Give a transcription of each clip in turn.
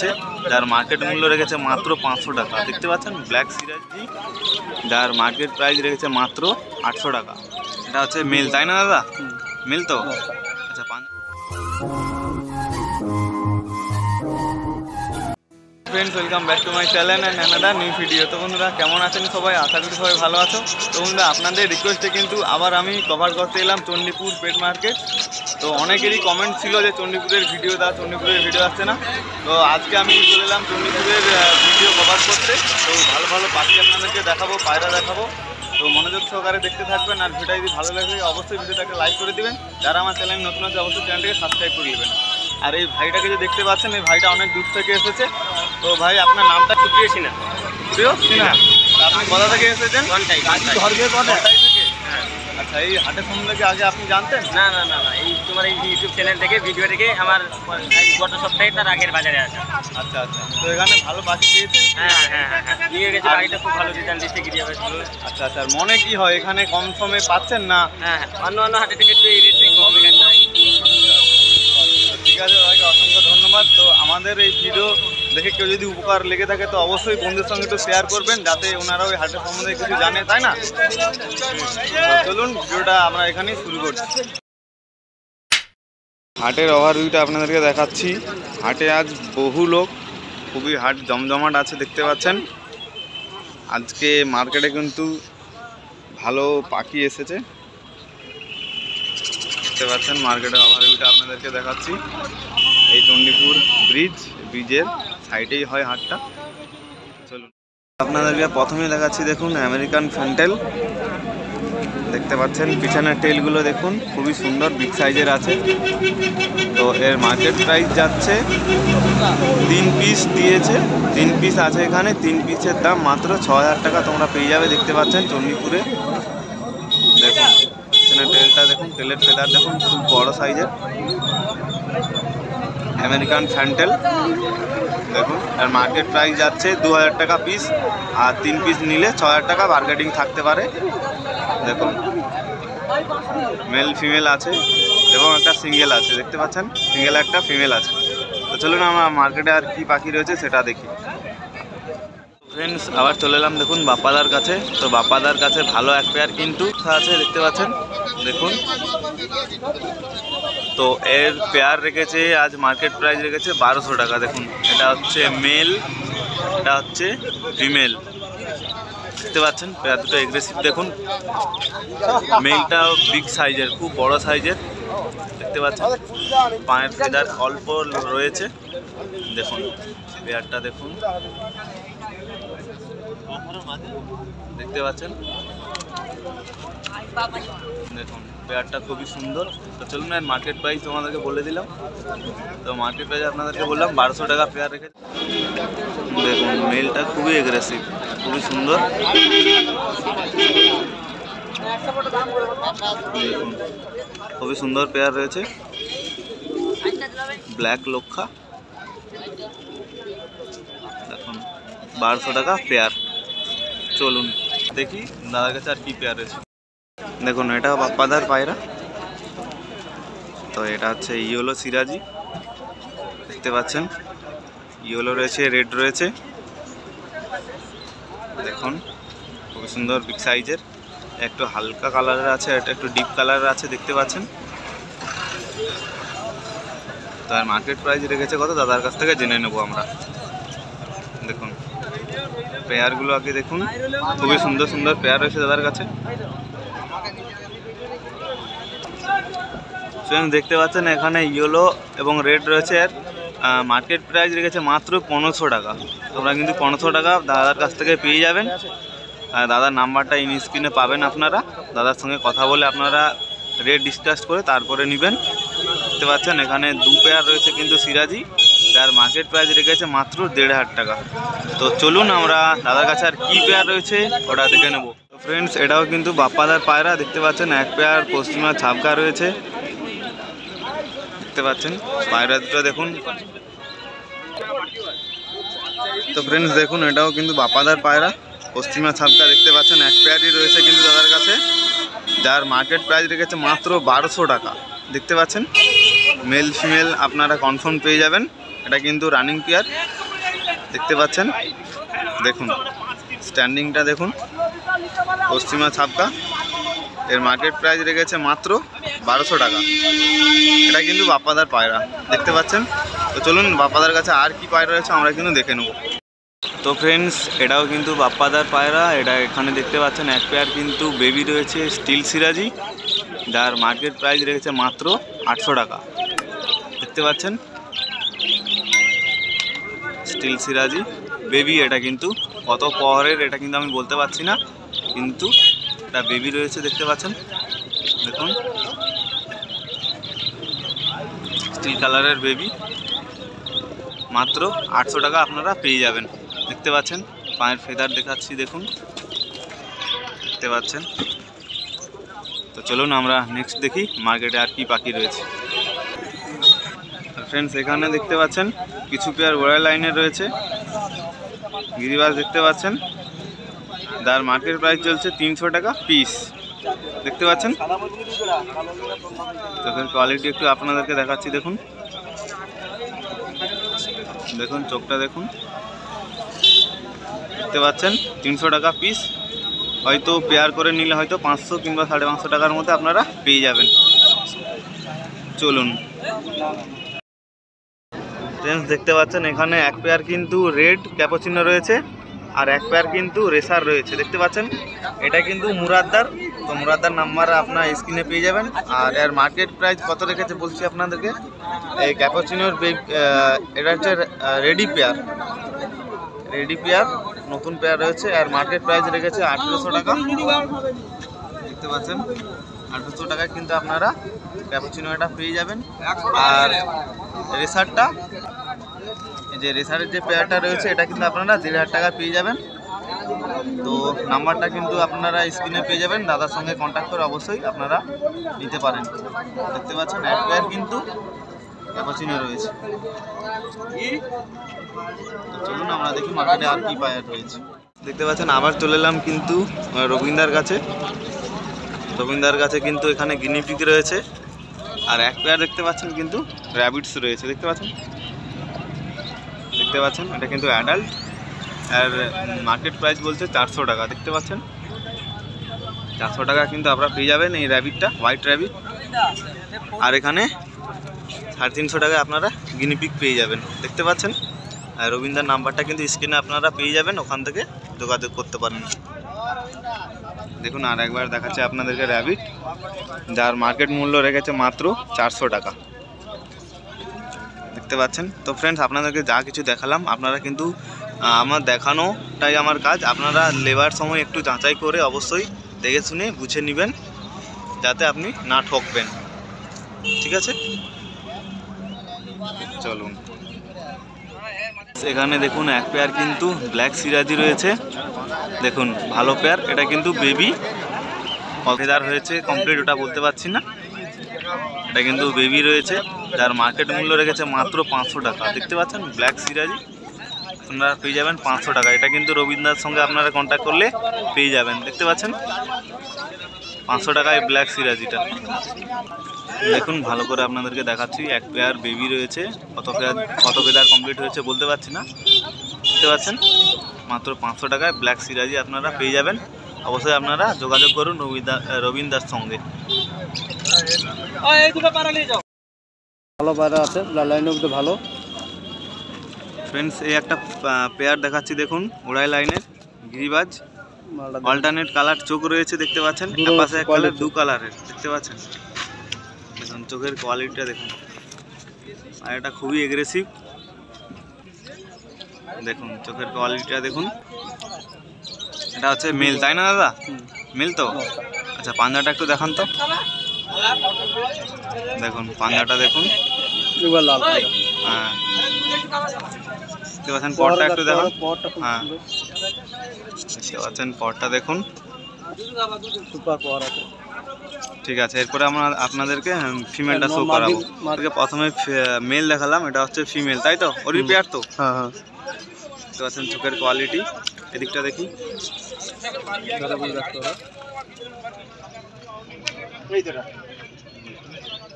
যাচ্ছে, যার মার্কেট মূল্য রেখেছে মাত্র 500 টাকা। দেখতে পাচ্ছেন ব্ল্যাক সিরাজি, যার মার্কেট প্রাইস রেখেছে মাত্র 800 টাকা। এটা হচ্ছে মেল, তাই না দাদা? মেল তো? আচ্ছা। Friends, welcome back to my channel and another new video. তো বন্ধুরা কেমন আছেন সবাই? আশা করি সবাই ভালো আছো। তো বন্ধুরা আপনাদের রিকোয়েস্টে কিন্তু আবার আমি কভার করতে এলাম চণ্ডীপুর পেট মার্কেট। তো অনেকেরই কমেন্ট ছিল যে চণ্ডীপুরের ভিডিও দাও, চণ্ডীপুরের ভিডিও আসছে না। তো আজকে আমি চলে এলাম চণ্ডীপুরের ভিডিও কভার করতে। তো ভালো ভালো পাখি আপনাদেরকে দেখাবো, পায়রা দেখাবো। তো মনোযোগ সহকারে দেখতে থাকবেন, আর ভিডিওটা যদি ভালো লাগে অবশ্যই ভিডিওটাকে লাইক করে দিবেন। যারা আমার চ্যানেল নতুন আছে অবশ্যই চ্যানেলটাকে সাবস্ক্রাইব করে দেবেন। আর এই ভাইটাকে যে দেখতে পাচ্ছেন, এই ভাইটা অনেক দূর থেকে এসেছে। তো ভাই আপনার নামটা? সুপ্রিয় সিনহা। সুপ্রিয় সিনহা, আপনি কোথা থেকে এসেছেন? থেকে। আচ্ছা, এই হাটের সম্বন্ধে আগে আপনি জানতেন? না না না না, এই তোমার এই ইউটিউব চ্যানেল থেকে ভিডিও থেকে আমার গত সপ্তাহে তার আগের বাজারে আসা। আচ্ছা আচ্ছা, তো এখানে ভালো পাখি পেয়েছেন? হ্যাঁ হ্যাঁ হ্যাঁ, নিয়ে গেছে বাড়িটা, খুব ভালো রেজাল্ট দিচ্ছে গিয়ে হয়েছিল। আচ্ছা আচ্ছা, মনে কি হয় এখানে কম সমে পাচ্ছেন না? হ্যাঁ হ্যাঁ, অন্য অন্য হাটে থেকে একটু এই রেটে কম এখানে। ঠিক আছে দাদাকে অসংখ্য ধন্যবাদ। তো আমাদের এই ভিডিও দেখে কেউ যদি উপকার লেগে থাকে তো অবশ্যই বন্ধুদের সঙ্গে একটু শেয়ার করবেন, যাতে ওনারাও ওই হাটের সম্বন্ধে কিছু জানে, তাই না? তো চলুন ভিডিওটা আমরা এখানেই শুরু করছি। হাটের ওভারভিউটা আপনাদেরকে দেখাচ্ছি। হাটে আজ বহু লোক, খুবই হাট জমজমাট আছে, দেখতে পাচ্ছেন। আজকে মার্কেটে কিন্তু ভালো পাখি এসেছে, দেখতে পাচ্ছেন। মার্কেটের ওভারভিউটা আপনাদেরকে দেখাচ্ছি। এই চণ্ডীপুর ব্রিজের সাইডেই হয় হাটটা। চলুন আপনাদেরকে প্রথমেই দেখাচ্ছি, দেখুন আমেরিকান ফ্যান্টেল, দেখতে পাচ্ছেন। পিছনের টেলগুলো দেখুন, খুবই সুন্দর, বিগ সাইজের আছে। তো এর মার্কেট প্রাইস যাচ্ছে 3 পিস দিয়েছে, 3 পিস আছে এখানে। 3 পিসের দাম মাত্র 6000 টাকা তোমরা পেয়ে যাবে, দেখতে পাচ্ছেন চণ্ডীপুরে। দেখুন পিছনের টেলটা দেখুন, টেলের ফেদার দেখুন, খুব বড় সাইজের আমেরিকান ফ্যান্টেল। দেখুন এর মার্কেট প্রাইস যাচ্ছে 2000 টাকা পিস, আর 3 পিস নিলে 6000 টাকা বার্গেটিং থাকতে পারে। দেখুন মেল ফিমেল আছে এবং একটা সিঙ্গেল আছে, দেখতে পাচ্ছেন। সিঙ্গেল একটা, ফিমেল আছে। তো চলুন আমরা মার্কেটে আর কি পাখি রয়েছে সেটা দেখি। ফ্রেন্ডস, আবার চলে এলাম দেখুন বাপ্পাদার কাছে। তো বাপ্পাদার কাছে ভালো এক পেয়ার কিন্তু আছে, দেখতে পাচ্ছেন। দেখুন, তো এর পেয়ার রেখেছে আজ মার্কেট প্রাইস রেখেছে 1200 টাকা। দেখুন এটা হচ্ছে মেল, এটা হচ্ছে ফিমেল, দেখতে পাচ্ছেন। পেয়ার দুটো এগ্রেসিভ দেখুন। মেলটাও বিগ সাইজের, খুব বড় সাইজের, দেখতে পাচ্ছেন। পায়ের ফেদার অল্প রয়েছে, দেখুন পেয়ারটা দেখুন, দেখতে পাচ্ছেন। দেখুন পেয়ারটা খুবই সুন্দর। তো চলুন এর মার্কেট প্রাইস তোমাদেরকে বলে দিলাম। তো মার্কেট প্রাইস আপনাদেরকে বললাম 1200 টাকা পেয়ার রেখে। দেখুন মেলটা খুবই এগ্রেসিভ, খুবই সুন্দর। দেখুন খুবই সুন্দর পেয়ার রয়েছে, ব্ল্যাক লক্ষা। দেখুন 1200 টাকা পেয়ার। চলুন দেখি দাদার কাছে আর কি পেয়ার রয়েছে। দেখুন এটা বাপ্পাদার পায়রা। তো এটা হচ্ছে ইয়েলো সিরাজি, দেখতে পাচ্ছেন। ইয়েলো রয়েছে, রেড রয়েছে, দেখুন খুবই সুন্দর, বিগ সাইজের। একটু হালকা কালারের আছে, এটা একটু ডিপ কালারের আছে, দেখতে পাচ্ছেন। তার মার্কেট প্রাইস রেখেছে কত দাদার কাছ থেকে জেনে নেবো আমরা। দেখুন পেয়ারগুলো আগে দেখুন, খুবই সুন্দর সুন্দর পেয়ার রয়েছে দাদার কাছে। দেখতে পাচ্ছেন এখানে ইয়েলো এবং রেড রয়েছে। আর মার্কেট প্রাইস রেখেছে মাত্র 1500 টাকা। তোমরা কিন্তু 1500 টাকা দাদার কাছ থেকে পেয়ে যাবেন। আর দাদার নাম্বারটা ইন স্ক্রিনে পাবেন আপনারা। দাদার সঙ্গে কথা বলে আপনারা রেট ডিসকাস করে তারপরে নেবেন। দেখতে পাচ্ছেন এখানে 2 পেয়ার রয়েছে কিন্তু সিরাজি, যার মার্কেট প্রাইস রেখেছে মাত্র 1500 টাকা। তো চলুন আমরা দাদার কাছে আর কি পেয়ার রয়েছে ওটা দেখে নেব। তো ফ্রেন্ডস, এটাও কিন্তু বাপ্পাদার পায়রা, দেখতে পাচ্ছেন। এক পেয়ার পশ্চিমা ছাপকা রয়েছে, দেখতে পাচ্ছেন। পায়রা দুটো দেখুন। তো ফ্রেন্ডস দেখুন এটাও কিন্তু বাপ্পাদার পায়রা, পশ্চিমা ছাপকা, দেখতে পাচ্ছেন। এক পেয়ারই রয়েছে কিন্তু দাদার কাছে, যার মার্কেট প্রাইস রেখেছে মাত্র 1200 টাকা, দেখতে পাচ্ছেন। মেল ফিমেল আপনারা কনফার্ম পেয়ে যাবেন। এটা কিন্তু রানিং পেয়ার দেখতে পাচ্ছেন। দেখুন স্ট্যান্ডিংটা দেখুন, পশ্চিমা ছাপকা। এর মার্কেট প্রাইস রেখেছে মাত্র 1200 টাকা। এটা কিন্তু বাপ্পাদার পায়রা দেখতে পাচ্ছেন। তো চলুন বাপ্পাদার কাছে আর কি পায়রা রয়েছে আমরা কিন্তু দেখে নেব। তো ফ্রেন্ডস, এটাও কিন্তু বাপ্পাদার পায়রা। এটা এখানে দেখতে পাচ্ছেন এক পেয়ার কিন্তু বেবি রয়েছে স্টিল সিরাজি, যার মার্কেট প্রাইস রেখেছে মাত্র 800 টাকা। দেখতে পাচ্ছেন স্টিল সিরাজি বেবি। এটা কিন্তু কত পাওয়ারের এটা কিন্তু আমি বলতে পারছি না, কিন্তু এটা বেবি রয়েছে দেখতে পাচ্ছেন। দেখুন স্টিল কালারের বেবি, মাত্র 800 টাকা আপনারা পেয়ে যাবেন। দেখতে পাচ্ছেন পায়ের ফেদার দেখাচ্ছি, দেখুন দেখতে পাচ্ছেন। তো চলুন আমরা নেক্সট দেখি মার্কেটে আর কি পাখি রয়েছে। ফ্রেন্ডস, এখানে দেখতে পাচ্ছেন কিছু পেয়ার গোড়াই লাইনের রয়েছে গিরিবাজ দেখতে পাচ্ছেন, যার মার্কেট প্রাইস চলছে 300 টাকা পিস। দেখতে পাচ্ছেন চোখের কোয়ালিটি একটু আপনাদেরকে দেখাচ্ছি। দেখুন দেখুন চোখটা দেখুন, দেখতে পাচ্ছেন 300 টাকা পিস। হয়তো পেয়ার করে নিলে হয়তো 500 কিংবা 550 টাকার মধ্যে আপনারা পেয়ে যাবেন। চলুন ফ্রেন্ডস, দেখতে পাচ্ছেন এখানে এক পেয়ার কিন্তু রেড ক্যাপুচিনো রয়েছে আর এক পেয়ার কিন্তু রেসার রয়েছে দেখতে পাচ্ছেন। এটা কিন্তু মুরাদদার। তো মুরাদদার নাম্বার আপনার স্ক্রিনে পেয়ে যাবেন। আর এর মার্কেট প্রাইস কত রেখেছে বলছি আপনাদেরকে। এই ক্যাপুচিনোর এটা হচ্ছে রেডি পেয়ার, নতুন পেয়ার রয়েছে। আর মার্কেট প্রাইস রেখেছে 800 টাকা। দেখতে পাচ্ছেন 800 টাকায় কিন্তু আপনারা ক্যাপুচিনো এটা পেয়ে যাবেন। আর রেসারটা, যে রেসারের যে পেয়ারটা রয়েছে এটা কিন্তু আপনারা 1500 টাকা পেয়ে যাবেন। তো নাম্বারটা কিন্তু আপনারা স্ক্রিনে পেয়ে যাবেন। দাদার সঙ্গে কন্ট্যাক্ট করে অবশ্যই আপনারা নিতে পারেন। দেখতে পাচ্ছেন এক পেয়ার কিন্তু ক্যাপুচিনো রয়েছে। চলুন আমরা দেখি মার্কেটে আর কি পায়রা রয়েছে। দেখতে পাচ্ছেন আবার চলে এলাম কিন্তু রবীন্দার কাছে। রবীন্দার কাছে কিন্তু এখানে গিনিপিগ রয়েছে আর এক পেয়ার দেখতে পাচ্ছেন কিন্তু র্যাবিটস রয়েছে। দেখতে পাচ্ছেন এটা কিন্তু অ্যাডাল্ট। আর মার্কেট প্রাইস বলছে 400 টাকা। দেখতে পাচ্ছেন 400 টাকা কিন্তু আপনারা পেয়ে যাবেন এই র্যাবিটটা, হোয়াইট র্যাবিট। আর এখানে 350 টাকায় আপনারা গিনিপিগ পেয়ে যাবেন। দেখতে পাচ্ছেন আর রবীন্দার নাম্বারটা কিন্তু স্ক্রিনে আপনারা পেয়ে যাবেন, ওখান থেকে যোগাযোগ করতে পারেন। দেখুন আর একবার দেখাচ্ছে আপনাদেরকে র্যাবিট, যার মার্কেট মূল্য রেখেছে মাত্র 400 টাকা। দেখতে পাচ্ছেন। তো ফ্রেন্ডস, আপনাদেরকে যা কিছু দেখালাম আপনারা কিন্তু আমার দেখানোটাই আমার কাজ। আপনারা লেবার সময় একটু যাচাই করে অবশ্যই দেখে শুনে বুঝে নেবেন, যাতে আপনি না ঠকবেন। ঠিক আছে, চলুন। এখানে দেখুন এক পেয়ার কিন্তু ব্ল্যাক সিরাজি রয়েছে। দেখুন ভালো পেয়ার। এটা কিন্তু বেবি ফেদার হয়েছে কমপ্লিট, ওটা বলতে পারছি না। এটা কিন্তু বেবি রয়েছে, যার মার্কেট মূল্য রেখেছে মাত্র 500 টাকা। দেখতে পাচ্ছেন ব্ল্যাক সিরাজি আপনারা পেয়ে যাবেন 500 টাকা। এটা কিন্তু রবীন্দ্রার সঙ্গে আপনারা কন্ট্যাক্ট করলে পেয়ে যাবেন। দেখতে পাচ্ছেন 500 টাকায় ব্ল্যাক সিরাজিটা। দেখুন ভালো করে আপনাদেরকে দেখাচ্ছি। এক পেয়ার বেবি রয়েছে, কত পেয়ার কমপ্লিট হয়েছে বলতে পারছি না। দেখতে পাচ্ছেন মাত্র 500 টাকায় ব্ল্যাক সিরাজি আপনারা পেয়ে যাবেন। অবশ্যই আপনারা যোগাযোগ করুন রবীন্দ্রার সঙ্গে। ভালো পায়রা আছে, লাইনের মধ্যে ভালো। ফ্রেন্ডস, এই একটা পেয়ার দেখাচ্ছি। দেখুন উড়াই লাইনের গিরিবাজ, অল্টারনেট কালার চোখ রয়েছে। দেখতে পাচ্ছেন পাশে এক কালার, দু কালারের। দেখতে পাচ্ছেন দেখুন চোখের কোয়ালিটিটা দেখুন। আর এটা খুবই এগ্রেসিভ। দেখুন চোখের কোয়ালিটিটা দেখুন। এটা হচ্ছে মেল, তাই না দাদা? মেল তো। আচ্ছা পাঞ্জাটা একটু দেখান তো। দেখুন পাঞ্জাটা দেখুন। হ্যাঁ দেখতে পাচ্ছেন পরটা একটু দেখুন। হ্যাঁ দেখতে পাচ্ছেন পরটা দেখুন। ঠিক আছে, এরপরে আমরা আপনাদেরকে ফিমেলটা শো করাবো। প্রথমে মেল দেখালাম, এটা হচ্ছে ফিমেল, তাই তো? ওরই পেয়ার তো। হ্যাঁ হ্যাঁ দেখতে পাচ্ছেন চোখের কোয়ালিটি। এদিকটা দেখি।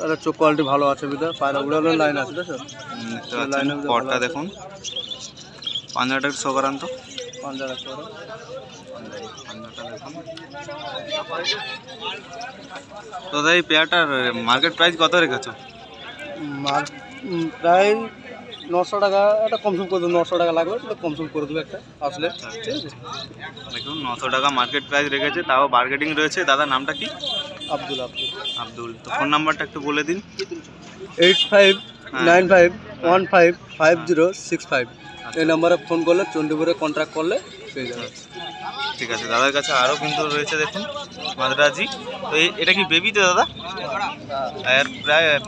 আরে চোখ কোয়ালিটি ভালো আছে ভিতরে, পায়রা উড়ানোর লাইন আছে দেখো, দেখতে পাচ্ছেন পরটা দেখুন, পাঞ্জাটা শো করান তো, পাঞ্জা রাখতে পারো। তো দাদা এই পেয়ারটার মার্কেট প্রাইস কত রেখেছো? প্রায় 900 টাকা, একটা কমসম করে দেবো, 900 টাকা লাগবে, একটু কমসম করে দেবো একটা আসলে, ঠিক আছে। দেখুন 900 টাকা মার্কেট প্রাইস রেখেছে, তাও বার্গেটিং রয়েছে। দাদার নামটা কি? আব্দুল আব্দুল। আব্দুল। তো ফোন নাম্বারটা একটু বলে দিন। 8595155065, এই নাম্বারে ফোন করলে, চণ্ডীপুরে কন্ট্যাক্ট করলে পেয়ে যাবে। ঠিক আছে, দাদার কাছে আরও কিন্তু রয়েছে দেখুন মাদ্রাজি। তো এটা কি বেবি তো দাদা? আর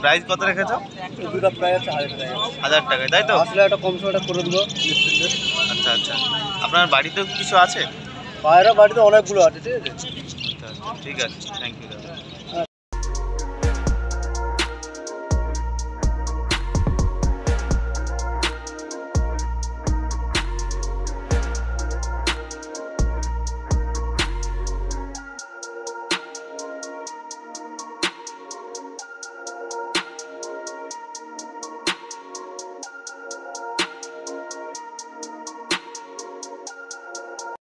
প্রাইস কত রেখেছো? এই দুটো প্রায় আছে 1000 টাকা। 1000 টাকায়, তাই তো? আসলে একটা কমসম একটা করে দেবো নিশ্চিন্তে। আচ্ছা আচ্ছা, আপনার বাড়িতেও কিছু আছে? পায়রা বাড়িতে অনেকগুলো আছে, ঠিক আছে। আচ্ছা আচ্ছা, ঠিক আছে, থ্যাংক ইউ দাদা।